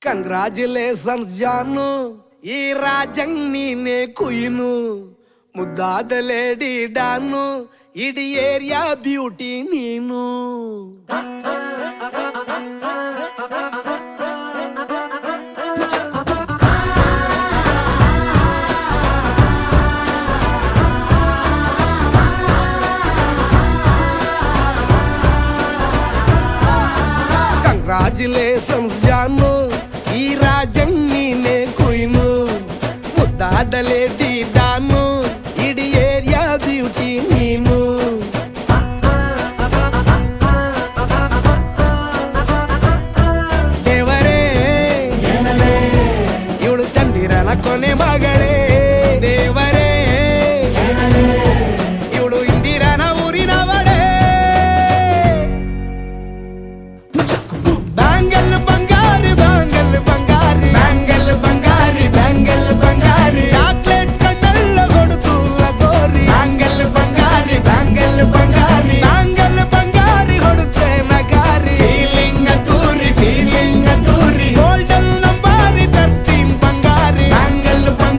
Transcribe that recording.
Congratulations ಜಾನು, ಈ ರಾಜಂಗ್ ನೀನೆ ಕುಯ್ನು, ಮುದ್ದಾದ ಲೇಡಿ ಡಾನು, ಇಡೀ ಏರಿಯಾ ಬ್ಯೂಟಿ ನೀನು. ಕಂಗ್ರಾಚುಲೇಷನ್ಸ್ ಜಾನು,